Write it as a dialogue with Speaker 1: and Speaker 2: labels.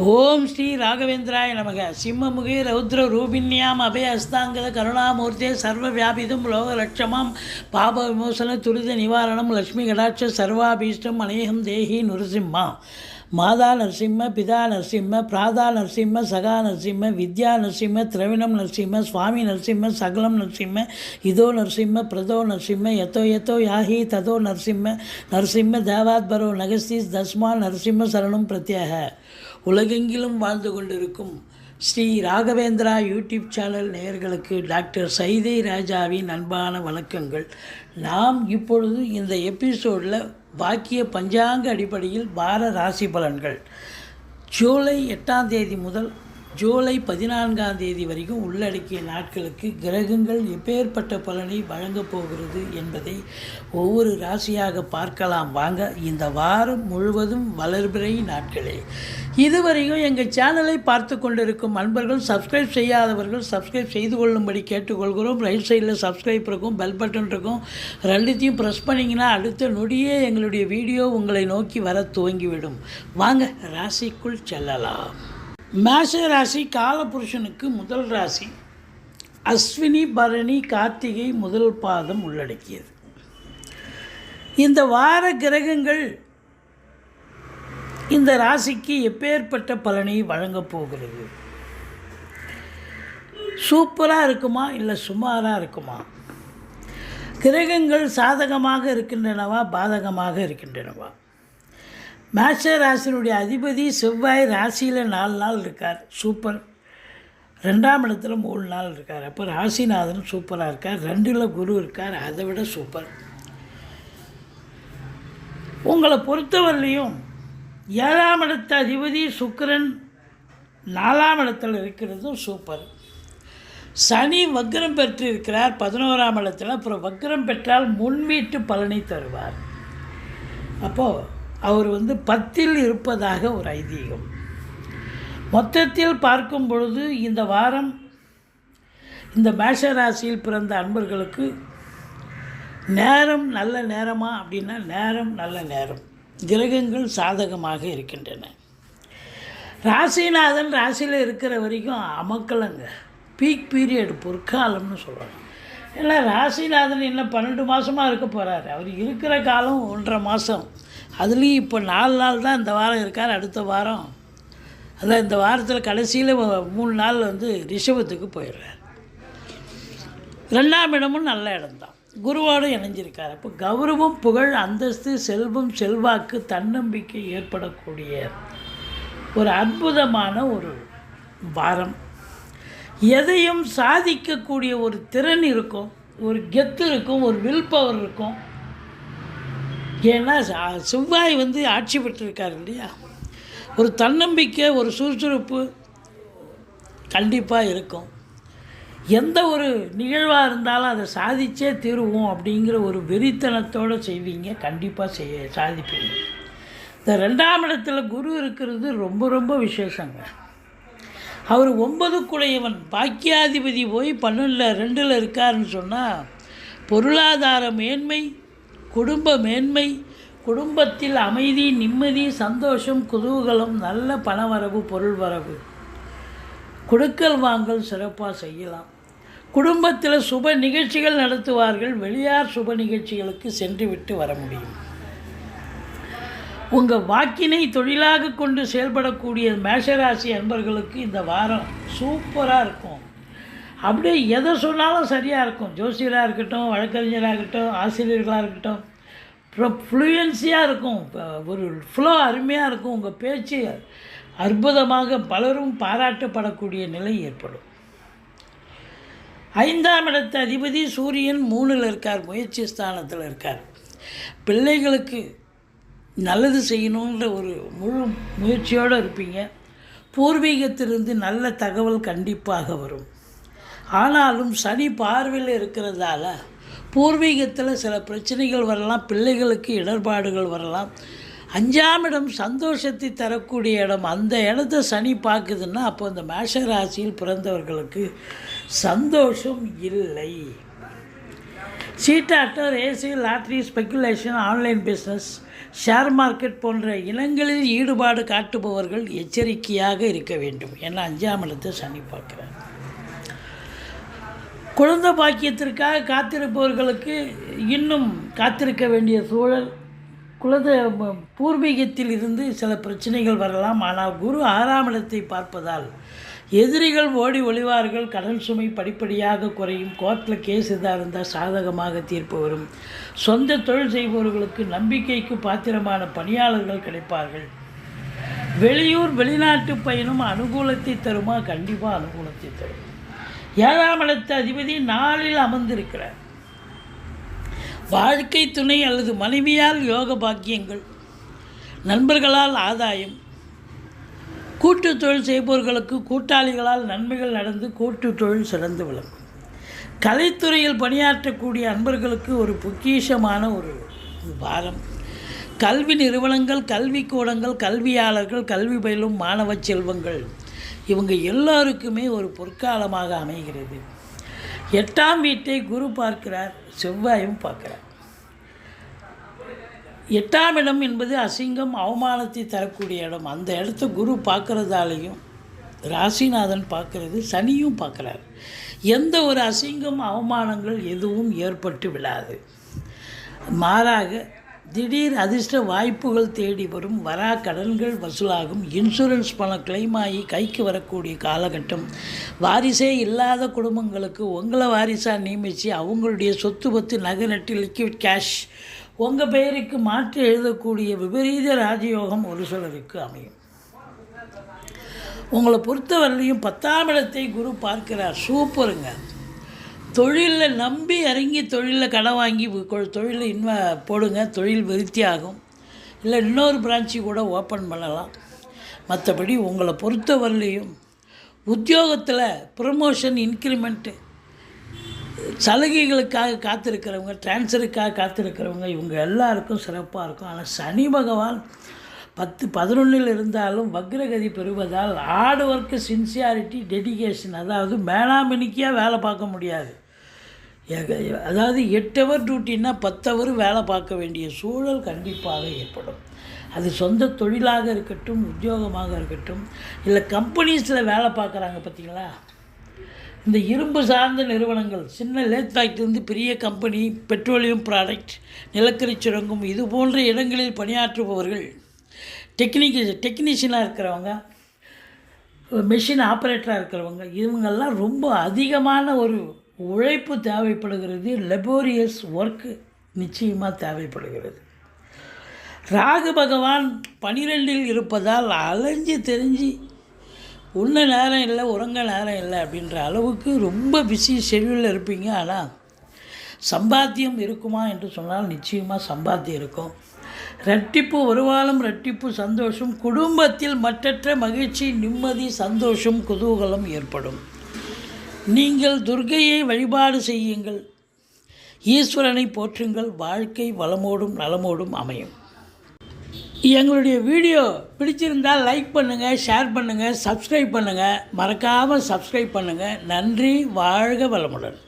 Speaker 1: ஓம் ஸ்ரீ ராகவேந்திராய நமக. சிம்மமுகே ரௌத்ர ரூபிண்யாம் அபய அஸ்தாங்கத கருணாமூர்த்தே சர்வ வியாபிதம் லோகலட்சமாம் பாப விமோசன துரித நிவாரணம் லக்ஷ்மி கடாட்ச சர்வாபீஷ்டம் அநேகம் தேஹி நுரசிம்மா. மாதா நரசிம்ம, பிதா நரசிம்ம, பிராதா நரசிம்ம, சகா நரசிம்ம, வித்யா நரசிம்ம, திரவிணம் நரசிம்ம, சுவாமி நரசிம்ம, சகலம் நரசிம்ம, இதோ நரசிம்ம, பிரதோ நரசிம்ம, யதோ யதோ யாஹி ததோ நரசிம்ம. நரசிம்ம தேவாத்பரோ நகஸ்தீஸ் தஸ்மா நரசிம்ம சரணம் பிரத்யேக. உலகெங்கிலும் வாழ்ந்து கொண்டிருக்கும் ஸ்ரீ ராகவேந்திரா யூடியூப் சேனல் நேயர்களுக்கு டாக்டர் சைதை ராஜாவின் அன்பான வணக்கங்கள். நாம் இப்பொழுது இந்த எபிசோடில் வாக்கிய பஞ்சாங்க அடிப்படையில் வார ராசி பலன்கள் ஜூலை 8ஆம் தேதி முதல் ஜூலை 14ஆம் தேதி வரைக்கும் உள்ளடக்கிய நாட்களுக்கு கிரகங்கள் எப்பேற்பட்ட பலனை வழங்கப் போகிறது என்பதை ஒவ்வொரு ராசியாக பார்க்கலாம் வாங்க. இந்த வாரம் முழுவதும் வளர்பிறை நாட்களே. இதுவரையும் எங்கள் சேனலை பார்த்து கொண்டிருக்கும் அன்பர்கள், சப்ஸ்கிரைப் செய்யாதவர்கள் சப்ஸ்கிரைப் செய்து கொள்ளும்படி கேட்டுக்கொள்கிறோம். ரைட் சைடில் சப்ஸ்கிரைப் இருக்கும், பெல் பட்டன் இருக்கும், ரெண்டுத்தையும் ப்ரெஸ் பண்ணிங்கன்னா அடுத்த நொடியே எங்களுடைய வீடியோ உங்களை நோக்கி வர துவங்கிவிடும். வாங்க ராசிக்குள் செல்லலாம். மேஷ ராசி காலபுருஷனுக்கு முதல் ராசி. அஸ்வினி பரணி கார்த்திகை முதல் பாதம் உள்ளடக்கியது. இந்த வார கிரகங்கள் இந்த ராசிக்கு எப்பேற்பட்ட பலனை வழங்கப் போகிறது? சூப்பராக இருக்குமா இல்லை சுமாராக இருக்குமா? கிரகங்கள் சாதகமாக இருக்கின்றனவா பாதகமாக இருக்கின்றனவா? மேஷ ராசியினுடைய அதிபதி செவ்வாய் ராசியில் 4 நாள் இருக்கார், சூப்பர். 2ஆம் இடத்துல 3 நாள் இருக்கார், அப்போ ராசிநாதன் சூப்பராக இருக்கார். 2ல் குரு இருக்கார், அதை விட சூப்பர். உங்களை பொறுத்தவரையிலையும் 7ஆம் இடத்த அதிபதி சுக்கிரன் 4ஆம் இடத்துல இருக்கிறதும் சூப்பர். சனி வக்ரம் பெற்று இருக்கிறார் 11ஆம் இடத்துல. அப்புறம் வக்ரம் பெற்றால் முன்வீட்டு பலனை தருவார். அப்போது அவர் 10ல் இருப்பதாக ஒரு ஐதீகம். மொத்தத்தில் பார்க்கும் பொழுது இந்த வாரம் இந்த மேஷ ராசியில் பிறந்த அன்பர்களுக்கு நேரம் நல்ல நேரமா அப்படின்னா நேரம் நல்ல நேரம். கிரகங்கள் சாதகமாக இருக்கின்றன. ராசிநாதன் ராசியில் இருக்கிற வரைக்கும் அமக்கலங்க, பீக் பீரியட், பொற்காலம்னு சொல்கிறாங்க. ஏன்னா ராசிநாதன் இன்னும் 12 மாதமாக இருக்க போகிறார். அவர் இருக்கிற காலம் 1.5 மாதம். அதுலேயும் இப்போ 4 நாள் தான் இந்த வாரம் இருக்கார். அடுத்த வாரம் அதான் இந்த வாரத்தில் கடைசியில் 3 நாள் ரிஷபத்துக்கு போயிடுறார். 2ஆம் இடமும் நல்ல இடம்தான், குருவோடு இணைஞ்சிருக்கார். அப்போ கௌரவம், புகழ், அந்தஸ்து, செல்வம், செல்வாக்கு, தன்னம்பிக்கை ஏற்படக்கூடிய ஒரு அற்புதமான ஒரு வாரம். எதையும் சாதிக்கக்கூடிய ஒரு திறன் இருக்கும், ஒரு கெத்து இருக்கும், ஒரு வில் பவர் இருக்கும். ஏன்னா செவ்வாய் ஆட்சி பெற்றிருக்கார் இல்லையா? ஒரு தன்னம்பிக்கை, ஒரு சுறுசுறுப்பு கண்டிப்பாக இருக்கும். எந்த ஒரு நிகழ்வாக இருந்தாலும் அதை சாதிச்சே தீருவோம் அப்படிங்கிற ஒரு வெறித்தனத்தோடு செய்வீங்க, கண்டிப்பாக சாதிப்பீங்க. இந்த 2ஆம் இடத்துல குரு இருக்கிறது ரொம்ப ரொம்ப விசேஷங்க. அவர் 9க்குடையவன், பாக்கியாதிபதி போய் 2ல் இருக்காருன்னு சொன்னால் பொருளாதார மேன்மை, குடும்ப மேன்மை, குடும்பத்தில் அமைதி, நிம்மதி, சந்தோஷம், குதூகலம், நல்ல பணவரவு, பொருள் வரவு, கொடுக்கல் வாங்கல் சிறப்பாக செய்யலாம். குடும்பத்தில் சுப நிகழ்ச்சிகள் நடத்துவார்கள். வெளியார் சுப நிகழ்ச்சிகளுக்கு சென்று விட்டு வர முடியும். உங்கள் வாக்கினை தொழிலாக கொண்டு செயல்படக்கூடிய மேஷராசி அன்பர்களுக்கு இந்த வாரம் சூப்பராக இருக்கும். அப்படியே எதை சொன்னாலும் சரியாக இருக்கும். ஜோசியராக இருக்கட்டும், வழக்கறிஞராக இருக்கட்டும், ஆசிரியர்களாக இருக்கட்டும், ஃப்ளூயன்சியாக இருக்கும். ஒரு ஃப்ளோ அருமையாக இருக்கும். உங்கள் பேச்சு அற்புதமாக பலரும் பாராட்டப்படக்கூடிய நிலை ஏற்படும். 5ஆம் இடத்து அதிபதி சூரியன் 3ல் இருக்கார், முயற்சி ஸ்தானத்தில் இருக்கார். பிள்ளைகளுக்கு நல்லது செய்யணுன்ற ஒரு முழு முயற்சியோடு இருப்பீங்க. பூர்வீகத்திலிருந்து நல்ல தகவல் கண்டிப்பாக வரும். ஆனாலும் சனி பார்வையில் இருக்கிறதால பூர்வீகத்தில் சில பிரச்சனைகள் வரலாம், பிள்ளைகளுக்கு இடர்பாடுகள் வரலாம். 5ஆம் இடம் சந்தோஷத்தை தரக்கூடிய இடம், அந்த இடத்த சனி பார்க்குதுன்னா அப்போ அந்த மேஷ ராசியில் பிறந்தவர்களுக்கு சந்தோஷம் இல்லை. சீட்டாட்டம், race, lottery, speculation, online business, share market போன்ற இனங்களில் ஈடுபாடு காட்டுபவர்கள் எச்சரிக்கையாக இருக்க வேண்டும். ஏன்னா 5ஆம் இடத்தை சனி பார்க்குறார். குழந்தை பாக்கியத்திற்காக காத்திருப்பவர்களுக்கு இன்னும் காத்திருக்க வேண்டிய சூழல். பூர்வீகத்தில் இருந்து சில பிரச்சனைகள் வரலாம். ஆனால் குரு 6ஆம் இடத்தை பார்ப்பதால் எதிரிகள் ஓடி ஒளிவார்கள். கடன் சுமை படிப்படியாக குறையும். கோர்ட்டில் கேஸ் எதாக இருந்தால் சாதகமாக தீர்ப்பு வரும். சொந்த தொழில் செய்பவர்களுக்கு நம்பிக்கைக்கு பாத்திரமான பணியாளர்கள் கிடைப்பார்கள். வெளியூர் வெளிநாட்டு பயணம் அனுகூலத்தை தருமா? கண்டிப்பாக அனுகூலத்தை தரும். 7ஆம் இடத்து அதிபதி 4இல் அமர்ந்திருக்கிறார். வாழ்க்கை துணை அல்லது மனைவியால் யோக பாக்கியங்கள், நண்பர்களால் ஆதாயம், கூட்டு தொழில் செய்பவர்களுக்கு கூட்டாளிகளால் நன்மைகள் நடந்து கூட்டு தொழில் சிறந்து விளங்கும். கலைத்துறையில் பணியாற்றக்கூடிய அன்பர்களுக்கு ஒரு பொக்கிஷமான ஒரு வாரம். கல்வி நிறுவனங்கள், கல்விக்கூடங்கள், கல்வியாளர்கள், கல்வி பயிலும் மாணவ செல்வங்கள், இவங்க எல்லோருக்குமே ஒரு பொற்காலமாக அமைகிறது. 8ஆம் வீட்டை குரு பார்க்கிறார், செவ்வாயும் பார்க்கிறார். 8ஆம் இடம் என்பது அசிங்கம், அவமானத்தை தரக்கூடிய இடம். அந்த இடத்த குரு பார்க்குறதாலையும் ராசிநாதன் பார்க்கறது, சனியும் பார்க்குறார். எந்த ஒரு அசிங்கம் அவமானங்கள் எதுவும் ஏற்பட்டு விடாது. மாறாக திடீர் அதிர்ஷ்ட வாய்ப்புகள் தேடி வரும். வரா கடன்கள் வசூலாகும். இன்சூரன்ஸ் பணம் கிளைம் ஆகி கைக்கு வரக்கூடிய காலகட்டம். வாரிசே இல்லாத குடும்பங்களுக்கு உங்களை வாரிசாக நியமித்து அவங்களுடைய சொத்து பத்து நகை நட்டு லிக்விட் கேஷ் உங்கள் பெயருக்கு மாற்றி எழுதக்கூடிய விபரீத ராஜயோகம் ஒரு சிலருக்கு அமையும். உங்களை பொறுத்தவரையிலையும் 10ஆம் இடத்தை குரு பார்க்கிறார். சூப்பருங்க. தொழிலில் நம்பி இறங்கி தொழிலில் கடன் வாங்கி தொழிலில் போடுங்க. தொழில் விருத்தியாகும். இல்லை இன்னொரு பிரான்ச்சு கூட ஓப்பன் பண்ணலாம். மற்றபடி உங்களை பொறுத்தவரையிலையும் உத்தியோகத்தில் ப்ரமோஷன், இன்க்ரிமெண்ட்டு, சலுகைகளுக்காக காத்திருக்கிறவங்க, டிரான்ஸ்ஃபருக்காக காத்திருக்கிறவங்க, இவங்க எல்லாருக்கும் சிறப்பாக இருக்கும். ஆனால் சனி பகவான் 10-11 இருந்தாலும் வக்ரகதி பெறுவதால் ஹார்ட் ஒர்க்கு, சின்சியாரிட்டி, டெடிகேஷன், அதாவது மேலாமணிக்கியாக வேலை பார்க்க முடியாது. அதாவது 8 ஹவர் டியூட்டின்னா 10 ஹவர் வேலை பார்க்க வேண்டிய சூழல் கண்டிப்பாக ஏற்படும். அது சொந்த தொழிலாக இருக்கட்டும், உத்தியோகமாக இருக்கட்டும், இல்லை கம்பெனிஸில் வேலை பார்க்குறாங்க பார்த்தீங்களா, இந்த இரும்பு சார்ந்த நிறுவனங்கள், சின்ன லேத் ஃபேக்ட்ரிலேருந்து பெரிய கம்பெனி, பெட்ரோலியம் ப்ராடக்ட், நிலக்கரி சுரங்கம், இது போன்ற இடங்களில் பணியாற்றுபவர்கள், டெக்னீஷியனாக இருக்கிறவங்க, மெஷின் ஆப்ரேட்டராக இருக்கிறவங்க, இவங்கெல்லாம் ரொம்ப அதிகமான ஒரு உழைப்பு தேவைப்படுகிறது. லெபோரியஸ் ஒர்க்கு நிச்சயமாக தேவைப்படுகிறது. ராகு பகவான் 12இல் இருப்பதால் அலைஞ்சு தெரிஞ்சு உண்ண நேரம் இல்லை, உறங்க நேரம் இல்லை அப்படின்ற அளவுக்கு ரொம்ப பிஸி ஷெட்யூலில் இருப்பீங்க. ஆனால் சம்பாத்தியம் இருக்குமா என்று சொன்னால் நிச்சயமாக சம்பாத்தியம் இருக்கும். இரட்டிப்பு வருவாலும் இரட்டிப்பு சந்தோஷம். குடும்பத்தில் மற்றற்ற மகிழ்ச்சி, நிம்மதி, சந்தோஷம், குதூகலம் ஏற்படும். நீங்கள் துர்க்கையை வழிபாடு செய்யுங்கள், ஈஸ்வரனை போற்றுங்கள். வாழ்க்கை வளமோடும் நலமோடும் அமையும். எங்களுடைய வீடியோ பிடிச்சிருந்தால் லைக் பண்ணுங்கள், ஷேர் பண்ணுங்கள், சப்ஸ்கிரைப் பண்ணுங்கள். மறக்காமல் சப்ஸ்கிரைப் பண்ணுங்கள். நன்றி. வாழ்க வளமுடன்.